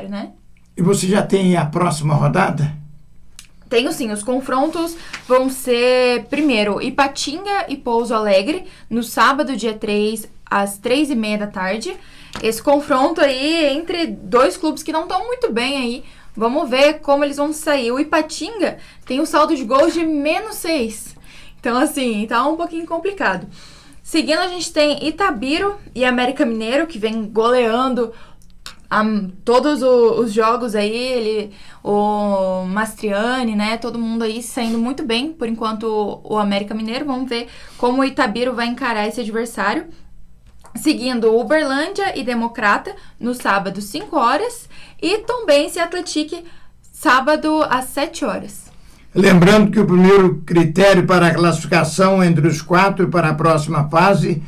adversário, né? E você já tem a próxima rodada? Tenho sim, os confrontos vão ser, primeiro, Ipatinga e Pouso Alegre, no sábado, dia 3, às 3h30 da tarde. Esse confronto aí entre dois clubes que não estão muito bem aí. Vamos ver como eles vão sair. O Ipatinga tem um saldo de gols de -6. Então, assim, tá um pouquinho complicado. Seguindo, a gente tem Itabiro e América Mineiro, que vem goleando todos os jogos aí, o Mastriani, né, todo mundo aí saindo muito bem, por enquanto o América Mineiro. Vamos ver como o Itabiro vai encarar esse adversário. Seguindo, Uberlândia e Democrata, no sábado, 5 horas, e Tombense e Atlético, sábado, às 7 horas. Lembrando que o primeiro critério para a classificação entre os 4 para a próxima fase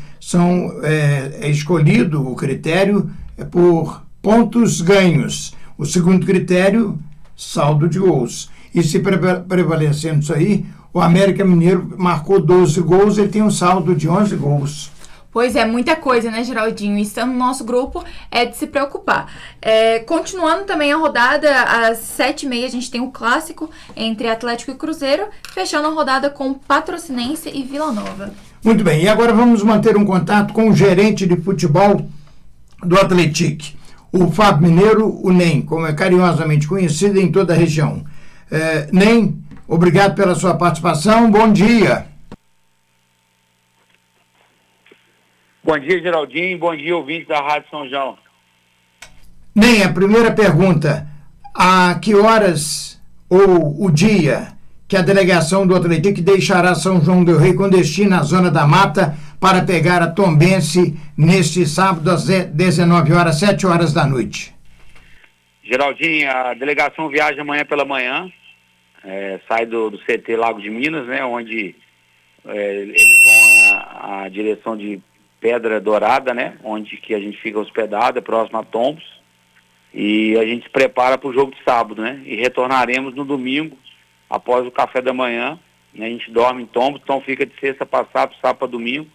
é escolhido, o critério é por pontos ganhos. O segundo critério, saldo de gols. E se prevalecendo isso aí, o América Mineiro marcou 12 gols, ele tem um saldo de 11 gols. Pois é, muita coisa, né, Geraldinho? Estando no nosso grupo, é de se preocupar. Continuando também a rodada, às 7h30 a gente tem o clássico entre Atlético e Cruzeiro, fechando a rodada com Patrocinense e Vila Nova. Muito bem, e agora vamos manter um contato com o gerente de futebol do Atlético, o Fábio Mineiro, o NEM, como é carinhosamente conhecido em toda a região. NEM, obrigado pela sua participação, bom dia. Bom dia, Geraldinho, bom dia, ouvintes da Rádio São João. NEM, a primeira pergunta, a que horas ou o dia que a delegação do Atlético deixará São João del Rei com destino à Zona da Mata para pegar a Tombense neste sábado às 19 horas, 7 horas da noite? Geraldinho, a delegação viaja amanhã pela manhã, sai do CT Lago de Minas, né, onde eles vão à direção de Pedra Dourada, né, onde que a gente fica hospedado, próximo a Tombos, e a gente se prepara para o jogo de sábado, né, e retornaremos no domingo, após o café da manhã, né, a gente dorme em Tombos, então fica de sexta para sábado, sábado para domingo,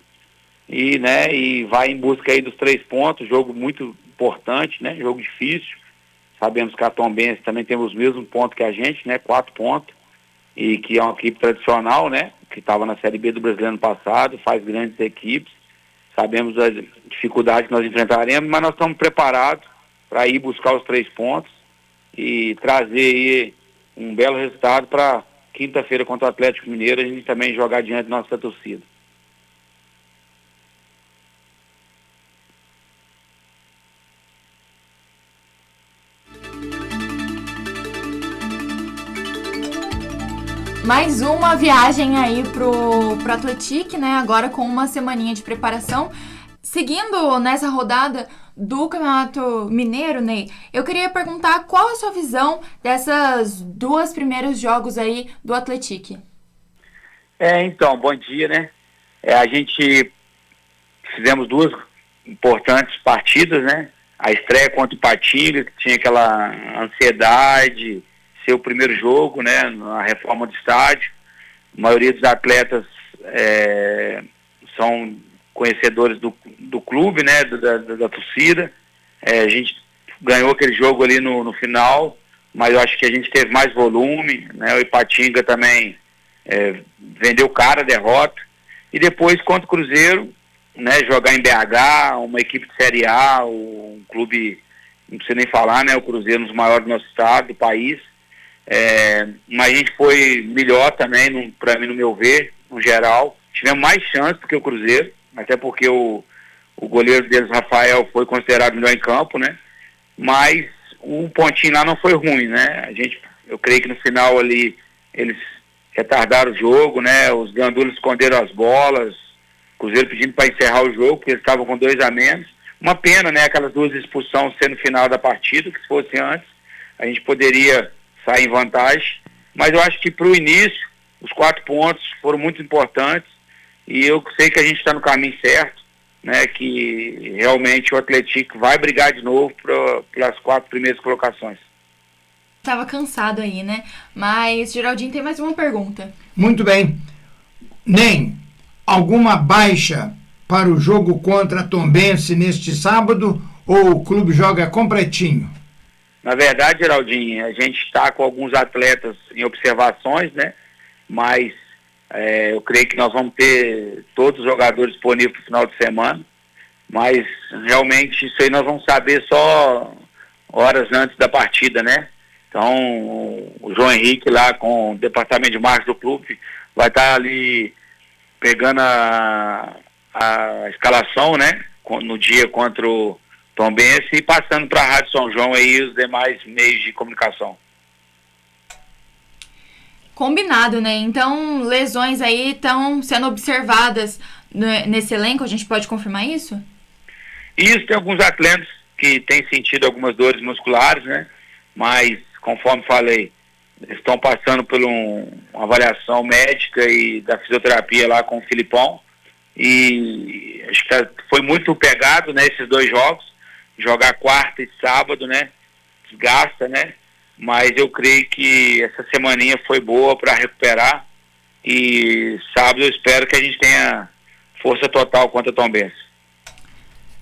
e vai em busca aí dos 3 pontos, jogo muito importante, né, jogo difícil. Sabemos que a Tombense também tem os mesmos pontos que a gente, né, 4 pontos, e que é uma equipe tradicional, né, que estava na Série B do Brasileiro ano passado, faz grandes equipes. Sabemos as dificuldades que nós enfrentaremos, mas nós estamos preparados para ir buscar os 3 pontos e trazer aí um belo resultado para quinta-feira contra o Atlético Mineiro, a gente também jogar diante da nossa torcida. Mais uma viagem aí pro Atlético, né? Agora com uma semaninha de preparação. Seguindo nessa rodada do Campeonato Mineiro, Ney, eu queria perguntar qual a sua visão dessas 2 primeiros jogos aí do Atlético. Então, bom dia, né? A gente fizemos 2 importantes partidas, né? A estreia contra o Ipatinga, que tinha aquela ansiedade, ser o primeiro jogo, né? Na reforma do estádio. A maioria dos atletas são conhecedores do clube, né, da torcida. A gente ganhou aquele jogo ali no final, mas eu acho que a gente teve mais volume, né, o Ipatinga também vendeu cara a derrota, e depois contra o Cruzeiro, né, jogar em BH, uma equipe de Série A, um clube, não precisa nem falar, né, o Cruzeiro, um dos maiores do nosso estado, do país, mas a gente foi melhor também, para mim, no meu ver, no geral. Tivemos mais chance do que o Cruzeiro, até porque o goleiro deles, Rafael, foi considerado melhor em campo, né? Mas o pontinho lá não foi ruim, né? Eu creio que no final ali eles retardaram o jogo, né? Os gandulas esconderam as bolas, o Cruzeiro pedindo para encerrar o jogo, porque eles estavam com 2 a menos. Uma pena, né? Aquelas 2 expulsões sendo no final da partida, que se fosse antes, a gente poderia sair em vantagem. Mas eu acho que para o início, os 4 pontos foram muito importantes. E eu sei que a gente está no caminho certo, né, que realmente o Atlético vai brigar de novo pelas 4 primeiras colocações. Tava cansado aí, né? Mas, Geraldinho, tem mais uma pergunta. Muito bem. Nem alguma baixa para o jogo contra a Tombense neste sábado, ou o clube joga completinho? Na verdade, Geraldinho, a gente está com alguns atletas em observações, né? Mas eu creio que nós vamos ter todos os jogadores disponíveis para o final de semana. Mas realmente isso aí nós vamos saber só horas antes da partida, né? Então, o João Henrique lá com o departamento de marketing do clube vai estar ali pegando a escalação, né? No dia contra o Tombense e passando para a Rádio São João aí e os demais meios de comunicação. Combinado, né? Então, lesões aí estão sendo observadas nesse elenco, a gente pode confirmar isso? Isso, tem alguns atletas que têm sentido algumas dores musculares, né? Mas, conforme falei, eles estão passando por uma avaliação médica e da fisioterapia lá com o Filipão. E acho que foi muito pegado, né, esses 2 jogos. Jogar quarta e sábado, né? Desgasta, né? Mas eu creio que essa semaninha foi boa para recuperar. E sábado eu espero que a gente tenha força total contra o Tombense.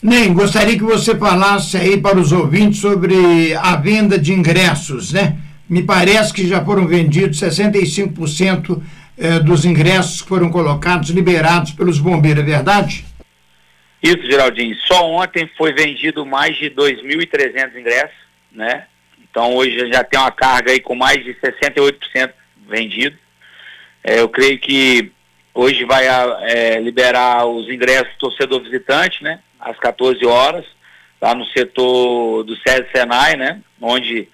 Nem, gostaria que você falasse aí para os ouvintes sobre a venda de ingressos, né? Me parece que já foram vendidos 65% dos ingressos que foram colocados, liberados pelos bombeiros, é verdade? Isso, Geraldinho. Só ontem foi vendido mais de 2.300 ingressos, né? Então hoje já tem uma carga aí com mais de 68% vendido. Eu creio que hoje vai liberar os ingressos do torcedor visitante, né? Às 14 horas, lá no setor do SESI Senai, né? Onde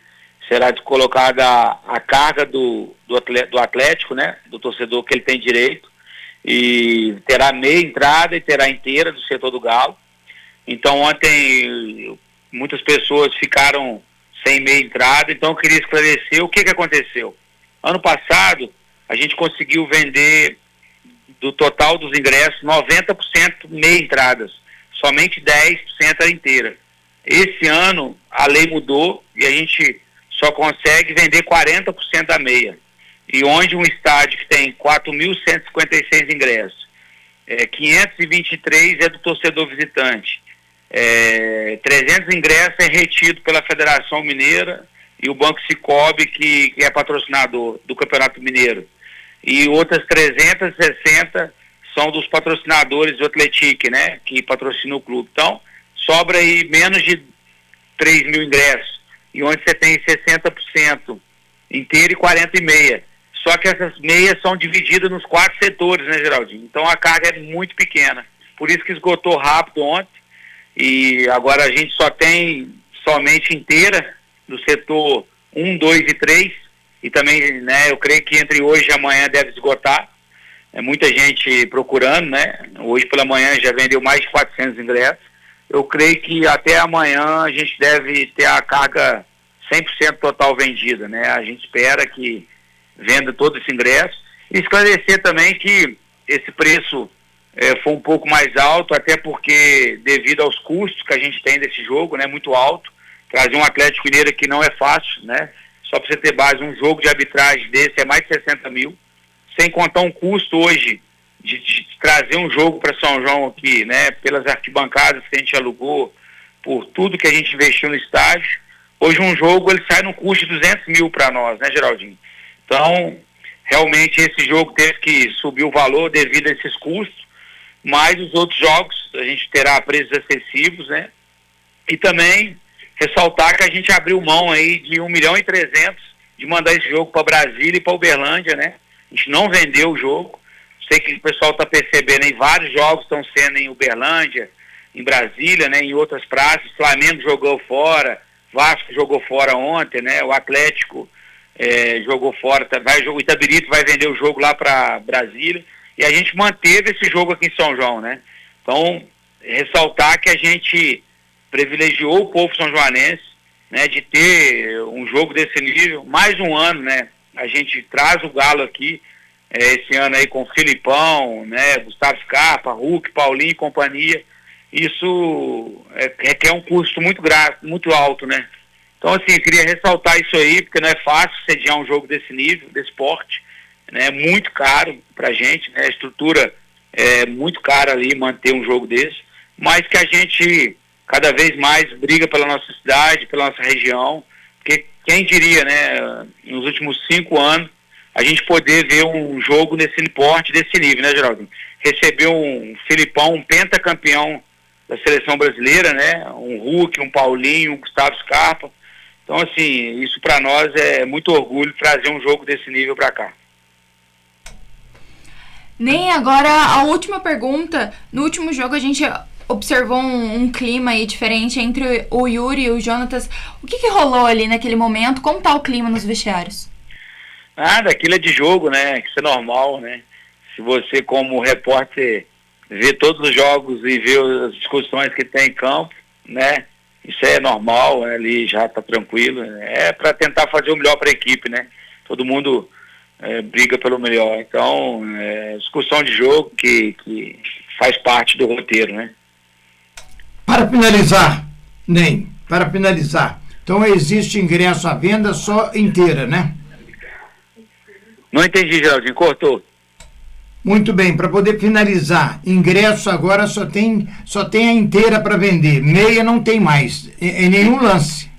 será colocada a carga do Atlético, né? Do torcedor que ele tem direito. E terá meia entrada e terá inteira do setor do Galo. Então ontem muitas pessoas ficaram sem meia entrada, então eu queria esclarecer o que aconteceu. Ano passado a gente conseguiu vender do total dos ingressos 90% meia entradas, somente 10% era inteira. Esse ano a lei mudou e a gente só consegue vender 40% da meia. E onde um estádio que tem 4.156 ingressos, 523 é do torcedor visitante, 300 ingressos é retido pela Federação Mineira e o Banco Sicob, que é patrocinador do Campeonato Mineiro. E outras 360 são dos patrocinadores do Atlético, né, que patrocina o clube. Então, sobra aí menos de 3.000 ingressos, e onde você tem 60% inteiro e 40 e meia. Só que essas meias são divididas nos 4 setores, né, Geraldinho? Então a carga é muito pequena. Por isso que esgotou rápido ontem. E agora a gente só tem somente inteira do setor 1, 2 e 3. E também, né, eu creio que entre hoje e amanhã deve esgotar. É muita gente procurando, né? Hoje pela manhã já vendeu mais de 400 ingressos. Eu creio que até amanhã a gente deve ter a carga 100% total vendida, né? A gente espera que venda todo esse ingresso. E esclarecer também que esse preço foi um pouco mais alto, até porque devido aos custos que a gente tem desse jogo, né, muito alto. Trazer um Atlético Mineiro que não é fácil, né? Só para você ter base, um jogo de arbitragem desse é mais de 60 mil, sem contar um custo hoje de trazer um jogo para São João aqui, né? Pelas arquibancadas que a gente alugou, por tudo que a gente investiu no estádio. Hoje um jogo ele sai num custo de 200 mil para nós, né, Geraldinho? Então, realmente esse jogo teve que subir o valor devido a esses custos, mas os outros jogos a gente terá preços acessíveis, né? E também ressaltar que a gente abriu mão aí de 1.300.000 de mandar esse jogo para Brasília e para Uberlândia, né? A gente não vendeu o jogo. Sei que o pessoal está percebendo aí, vários jogos estão sendo em Uberlândia, em Brasília, né? Em outras praças. Flamengo jogou fora, Vasco jogou fora ontem, né? O Atlético jogou fora, o Itabirito vai vender o jogo lá para Brasília, e a gente manteve esse jogo aqui em São João, né? Então, ressaltar que a gente privilegiou o povo são-joanense, né, de ter um jogo desse nível, mais um ano, né? A gente traz o Galo aqui, esse ano aí com o Filipão, né, Gustavo Scarpa, Hulk, Paulinho e companhia. Isso requer um custo muito alto, né? Então, assim, eu queria ressaltar isso aí, porque não é fácil sediar um jogo desse nível, desse porte, né? É muito caro pra gente, né? A estrutura é muito cara ali, manter um jogo desse, mas que a gente cada vez mais briga pela nossa cidade, pela nossa região, Porque quem diria, né, nos últimos 5 anos, a gente poder ver um jogo nesse porte, desse nível, né, Geraldinho? Receber um Filipão, um pentacampeão da seleção brasileira, né? Um Hulk, um Paulinho, um Gustavo Scarpa. Então, assim, isso para nós é muito orgulho trazer um jogo desse nível para cá. Nem agora, a última pergunta. No último jogo a gente observou um clima aí diferente entre o Yuri e o Jonatas. O que rolou ali naquele momento? Como tá o clima nos vestiários? Nada, aquilo é de jogo, né? Isso é normal, né? Se você, como repórter, vê todos os jogos e vê as discussões que tem em campo, né? Isso é normal, ali já tá tranquilo. É para tentar fazer o melhor para a equipe, né? Todo mundo briga pelo melhor. Então, discussão de jogo que faz parte do roteiro, né? Para finalizar, Ney, para finalizar, então existe ingresso à venda só inteira, né? Não entendi, Geraldinho, cortou. Muito bem, para poder finalizar, ingresso agora só tem a inteira para vender, meia não tem mais, em nenhum lance.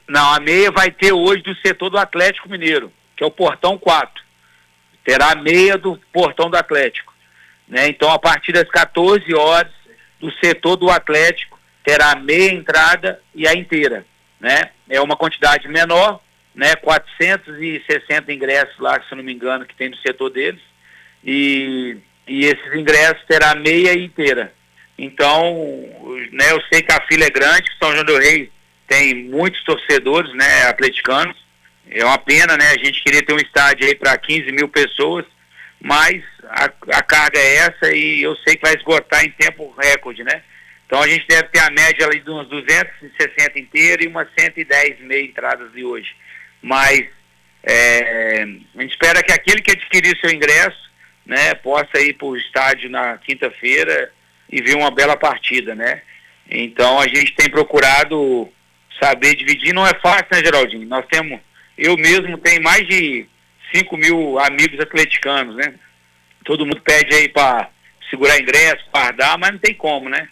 Não, a meia vai ter hoje do setor do Atlético Mineiro, que é o Portão 4. Terá a meia do Portão do Atlético, né? Então, a partir das 14 horas, do setor do Atlético, terá a meia entrada e a inteira, né? É uma quantidade menor, né? 460 ingressos lá, se eu não me engano, que tem no setor deles, e esses ingressos terá meia e inteira. Então, né, eu sei que a fila é grande, São João del Rei tem muitos torcedores, né, atleticanos. É uma pena, né, a gente queria ter um estádio aí para 15 mil pessoas, mas a carga é essa e eu sei que vai esgotar em tempo recorde, né? Então a gente deve ter a média ali de uns 260 inteiras e umas 110 meia entradas de hoje. Mas a gente espera que aquele que adquirir seu ingresso, né, possa ir para o estádio na quinta-feira e ver uma bela partida, né? Então a gente tem procurado saber dividir, não é fácil, né, Geraldinho? Eu mesmo tenho mais de 5 mil amigos atleticanos, né? Todo mundo pede aí para segurar ingresso, fardar, mas não tem como, né?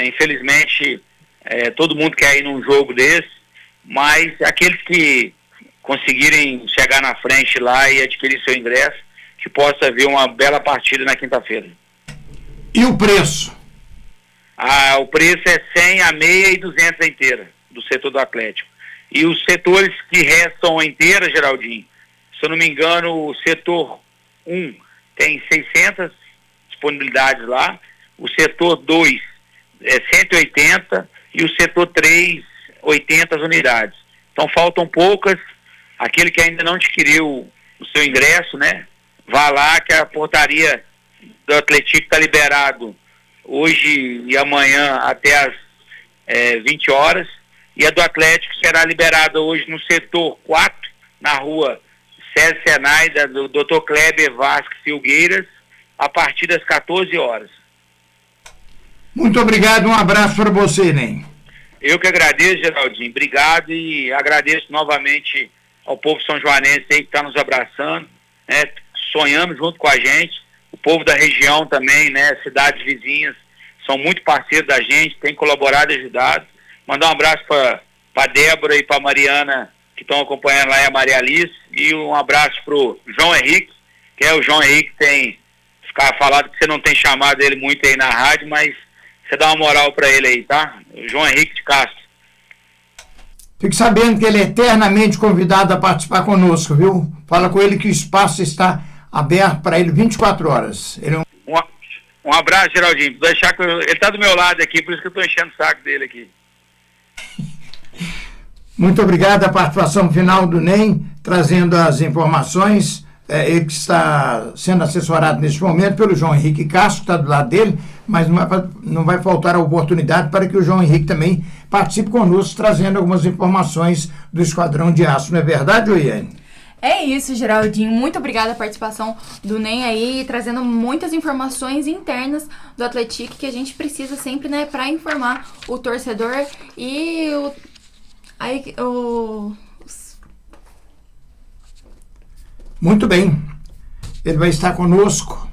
Infelizmente, todo mundo quer ir num jogo desse, mas aqueles que conseguirem chegar na frente lá e adquirir seu ingresso, que possa ver uma bela partida na quinta-feira. E o preço? O preço é 100 a meia e 200 a inteira, do setor do Atlético. E os setores que restam inteira, Geraldinho, se eu não me engano, o setor 1 tem 600 disponibilidades lá, o setor 2 é 180 e o setor 3, 80 unidades. Então faltam poucas. Aquele que ainda não adquiriu o seu ingresso, né? Vá lá que a portaria do Atlético está liberado hoje e amanhã até as 20 horas. E a do Atlético será liberada hoje no setor 4, na rua César Senaida, do Dr. Kleber Vasques Filgueiras, a partir das 14 horas. Muito obrigado, um abraço para você, Ney. Eu que agradeço, Geraldinho. Obrigado e agradeço novamente ao povo são joanense aí que está nos abraçando, né, sonhando junto com a gente. O povo da região também, né, cidades vizinhas, são muito parceiros da gente, têm colaborado e ajudado. Mandar um abraço para a Débora e para a Mariana, que estão acompanhando lá, e a Maria Alice, e um abraço para o João Henrique, que é o João Henrique, tem ficado falado que você não tem chamado ele muito aí na rádio, mas você dá uma moral para ele aí, tá? O João Henrique de Castro. Fique sabendo que ele é eternamente convidado a participar conosco, viu? Fala com ele que o espaço está aberto para ele 24 horas. Ele é um abraço, Geraldinho. Vou deixar que ele está do meu lado aqui, por isso que eu estou enchendo o saco dele aqui. Muito obrigado a participação final do NEM, trazendo as informações. Ele que está sendo assessorado neste momento pelo João Henrique Castro, que está do lado dele, mas não vai faltar a oportunidade para que o João Henrique também participe conosco, trazendo algumas informações do Esquadrão de Aço. Não é verdade, Oiane? É isso, Geraldinho. Muito obrigada a participação do NEM aí, trazendo muitas informações internas do Atlético que a gente precisa sempre, né, para informar o torcedor e Muito bem. Ele vai estar conosco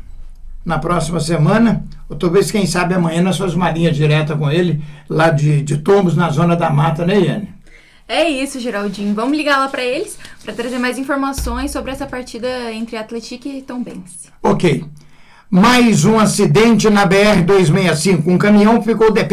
na próxima semana, ou talvez, quem sabe, amanhã nós fazemos uma linha direta com ele, lá de Tombos, na Zona da Mata, né, Iane? É isso, Geraldinho. Vamos ligar lá para eles para trazer mais informações sobre essa partida entre Atlético e Tombense. Ok. Mais um acidente na BR-265. Um caminhão ficou dependendo